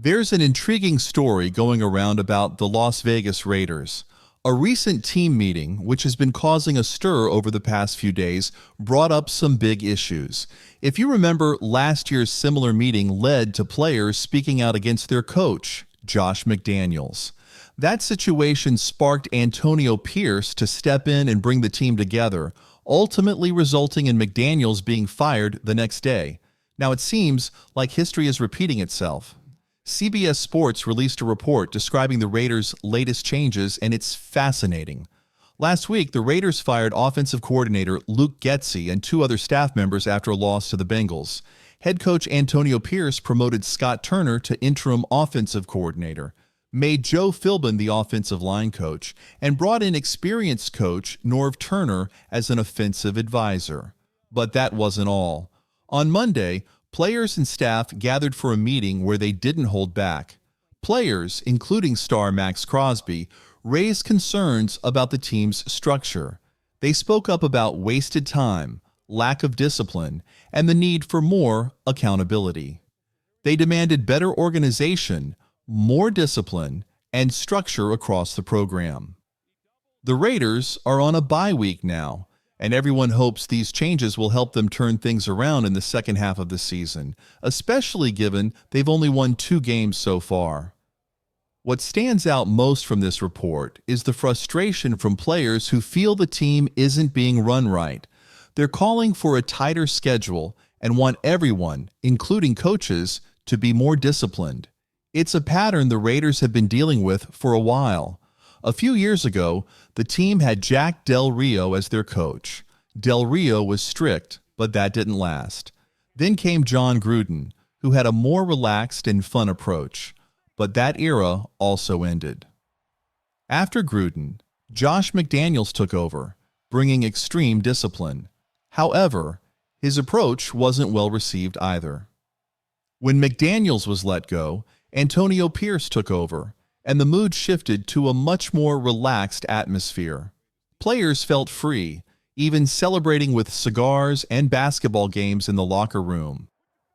There's an intriguing story going around about the Las Vegas Raiders. A recent team meeting, which has been causing a stir over the past few days, brought up some big issues. If you remember, last year's similar meeting led to players speaking out against their coach, Josh McDaniels. That situation sparked Antonio Pierce to step in and bring the team together, ultimately resulting in McDaniels being fired the next day. Now it seems like history is repeating itself. CBS Sports released a report describing the Raiders' latest changes, and it's fascinating. Last week, the Raiders fired offensive coordinator Luke Getsy and two other staff members after a loss to the Bengals. Head coach Antonio Pierce promoted Scott Turner to interim offensive coordinator, made Joe Philbin the offensive line coach, and brought in experienced coach Norv Turner as an offensive advisor. But that wasn't all. On Monday, players and staff gathered for a meeting where they didn't hold back. Players, including star Max Crosby, raised concerns about the team's structure. They spoke up about wasted time, lack of discipline, and the need for more accountability. They demanded better organization, more discipline, and structure across the program. The Raiders are on a bye week now, and everyone hopes these changes will help them turn things around in the second half of the season, especially given they've only won 2 games so far. What stands out most from this report is the frustration from players who feel the team isn't being run right. They're calling for a tighter schedule and want everyone, including coaches, to be more disciplined. It's a pattern the Raiders have been dealing with for a while. A few years ago, the team had Jack Del Rio as their coach. Del Rio was strict, but that didn't last. Then came John Gruden, who had a more relaxed and fun approach. But that era also ended. After Gruden, Josh McDaniels took over, bringing extreme discipline. However, his approach wasn't well received either. When McDaniels was let go, Antonio Pierce took over, and the mood shifted to a much more relaxed atmosphere. Players felt free, even celebrating with cigars and basketball games in the locker room.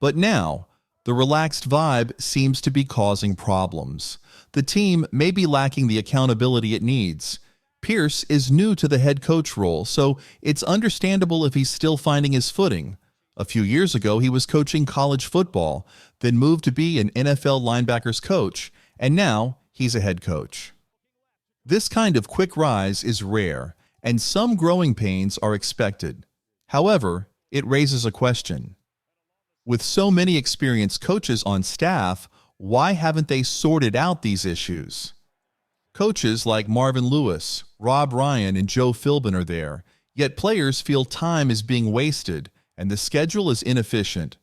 But now, the relaxed vibe seems to be causing problems. The team may be lacking the accountability it needs. Pierce is new to the head coach role, so it's understandable if he's still finding his footing. A few years ago, he was coaching college football, then moved to be an NFL linebackers coach, and now he's a head coach. This kind of quick rise is rare, and some growing pains are expected. However, it raises a question. With so many experienced coaches on staff, why haven't they sorted out these issues? Coaches like Marvin Lewis, Rob Ryan, and Joe Philbin are there, yet players feel time is being wasted and the schedule is inefficient.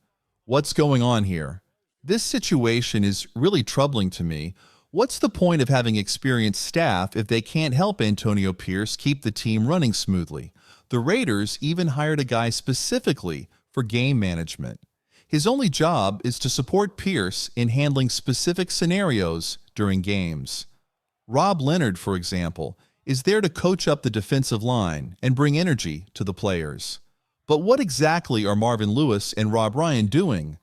What's going on here? This situation is really troubling to me. What's the point of having experienced staff if they can't help Antonio Pierce keep the team running smoothly? The Raiders even hired a guy specifically for game management. His only job is to support Pierce in handling specific scenarios during games. Rob Leonard, for example, is there to coach up the defensive line and bring energy to the players. But what exactly are Marvin Lewis and Rob Ryan doing?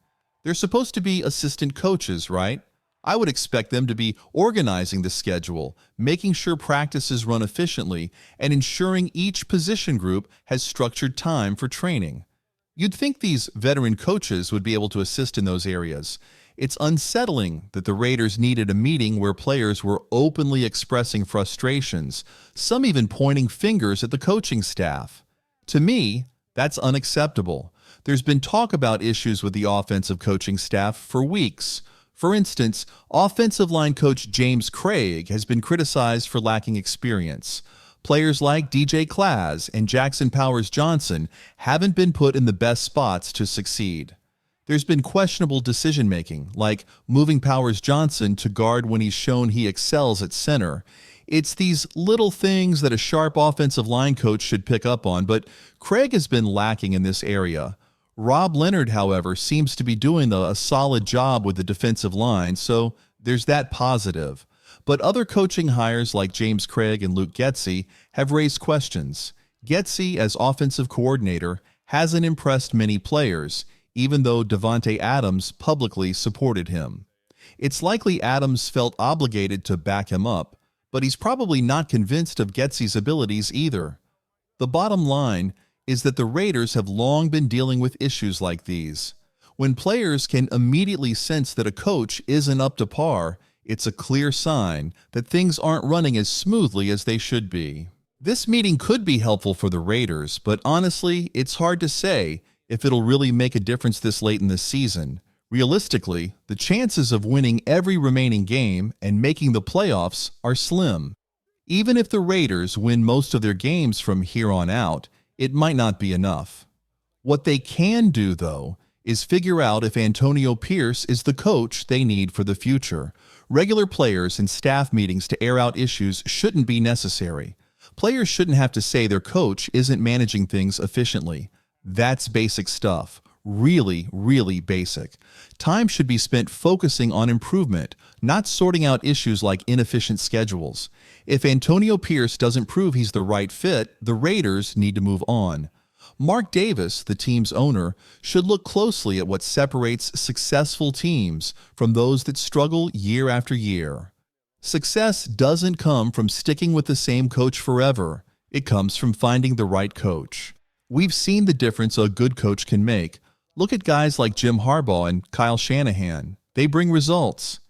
They're supposed to be assistant coaches, right? I would expect them to be organizing the schedule, making sure practices run efficiently, and ensuring each position group has structured time for training. You'd think these veteran coaches would be able to assist in those areas. It's unsettling that the Raiders needed a meeting where players were openly expressing frustrations, some even pointing fingers at the coaching staff. To me, that's unacceptable. There's been talk about issues with the offensive coaching staff for weeks. For instance, offensive line coach James Craig has been criticized for lacking experience. Players like DJ Claz and Jackson Powers Johnson haven't been put in the best spots to succeed. There's been questionable decision-making, like moving Powers Johnson to guard when he's shown he excels at center. It's these little things that a sharp offensive line coach should pick up on, but Craig has been lacking in this area. Rob Leonard, however, seems to be doing a solid job with the defensive line, so there's that positive. But other coaching hires like James Craig and Luke Getsy have raised questions. Getsy, as offensive coordinator, hasn't impressed many players, even though Davante Adams publicly supported him. It's likely Adams felt obligated to back him up, but he's probably not convinced of Getsy's abilities either. The bottom line is that the Raiders have long been dealing with issues like these. When players can immediately sense that a coach isn't up to par, it's a clear sign that things aren't running as smoothly as they should be. This meeting could be helpful for the Raiders, but honestly, it's hard to say if it'll really make a difference this late in the season. Realistically, the chances of winning every remaining game and making the playoffs are slim. Even if the Raiders win most of their games from here on out, it might not be enough. What they can do, though, is figure out if Antonio Pierce is the coach they need for the future. Regular players and staff meetings to air out issues shouldn't be necessary. Players shouldn't have to say their coach isn't managing things efficiently. That's basic stuff. Really, really basic. Time should be spent focusing on improvement, not sorting out issues like inefficient schedules. If Antonio Pierce doesn't prove he's the right fit, the Raiders need to move on. Mark Davis, the team's owner, should look closely at what separates successful teams from those that struggle year after year. Success doesn't come from sticking with the same coach forever. It comes from finding the right coach. We've seen the difference a good coach can make. Look at guys like Jim Harbaugh and Kyle Shanahan. They bring results.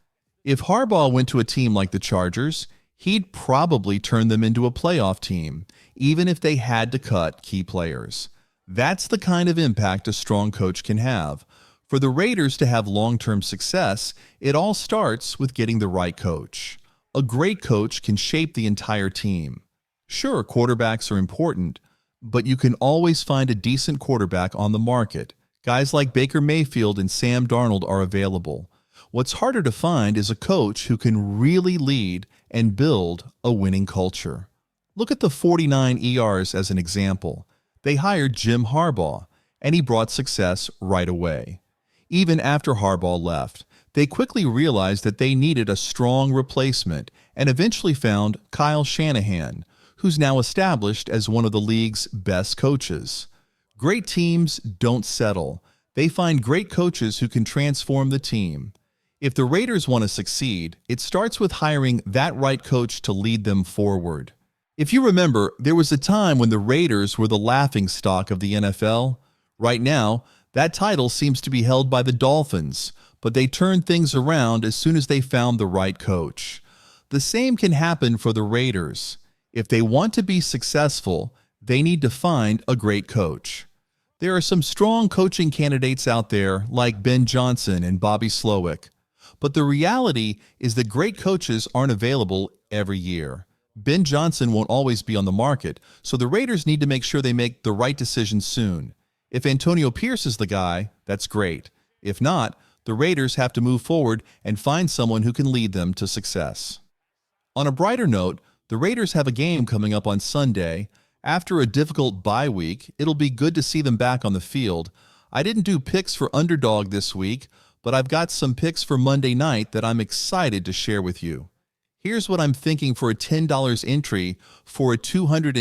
If Harbaugh went to a team like the Chargers, he'd probably turn them into a playoff team, even if they had to cut key players. That's the kind of impact a strong coach can have. For the Raiders to have long-term success, it all starts with getting the right coach. A great coach can shape the entire team. Sure, quarterbacks are important, but you can always find a decent quarterback on the market. Guys like Baker Mayfield and Sam Darnold are available. What's harder to find is a coach who can really lead and build a winning culture. Look at the 49 ERs as an example. They hired Jim Harbaugh, and he brought success right away. Even after Harbaugh left, they quickly realized that they needed a strong replacement and eventually found Kyle Shanahan, who's now established as one of the league's best coaches. Great teams don't settle. They find great coaches who can transform the team. If the Raiders want to succeed, it starts with hiring that right coach to lead them forward. If you remember, there was a time when the Raiders were the laughingstock of the NFL. Right now, that title seems to be held by the Dolphins, but they turned things around as soon as they found the right coach. The same can happen for the Raiders. If they want to be successful, they need to find a great coach. There are some strong coaching candidates out there like Ben Johnson and Bobby Slowick, but the reality is that great coaches aren't available every year. Ben Johnson won't always be on the market, so the Raiders need to make sure they make the right decision soon. If Antonio Pierce is the guy, that's great. If not, the Raiders have to move forward and find someone who can lead them to success. On a brighter note, the Raiders have a game coming up on Sunday. After a difficult bye week, it'll be good to see them back on the field. I didn't do picks for underdog this week, but I've got some picks for Monday night that I'm excited to share with you. Here's what I'm thinking for a $10 entry for a $210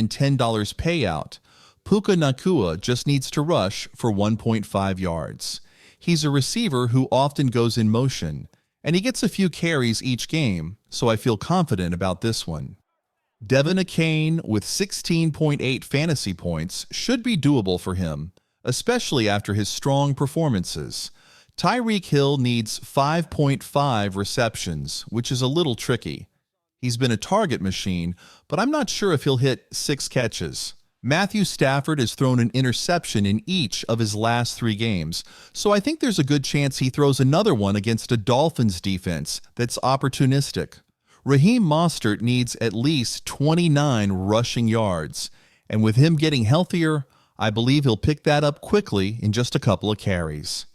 payout. Puka Nacua just needs to rush for 1.5 yards. He's a receiver who often goes in motion, and he gets a few carries each game, so I feel confident about this one. Devin Akane with 16.8 fantasy points should be doable for him, especially after his strong performances. Tyreek Hill needs 5.5 receptions, which is a little tricky. He's been a target machine, but I'm not sure if he'll hit 6 catches. Matthew Stafford has thrown an interception in each of his last 3 games, so I think there's a good chance he throws another one against a Dolphins defense that's opportunistic. Raheem Mostert needs at least 29 rushing yards, and with him getting healthier, I believe he'll pick that up quickly in just a couple of carries.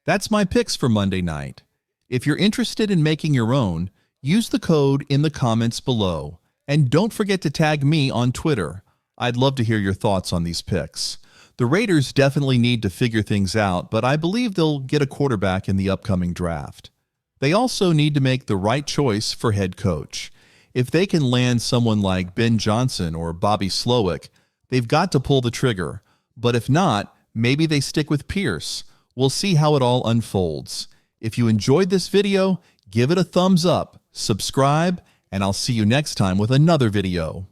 That's my picks for Monday night. If you're interested in making your own, use the code in the comments below, and don't forget to tag me on Twitter. I'd love to hear your thoughts on these picks. The Raiders definitely need to figure things out, but I believe they'll get a quarterback in the upcoming draft. They also need to make the right choice for head coach. If they can land someone like Ben Johnson or Bobby Slowick, they've got to pull the trigger. But if not, maybe they stick with Pierce. We'll see how it all unfolds. If you enjoyed this video, Give it a thumbs up, subscribe, and I'll see you next time with another video.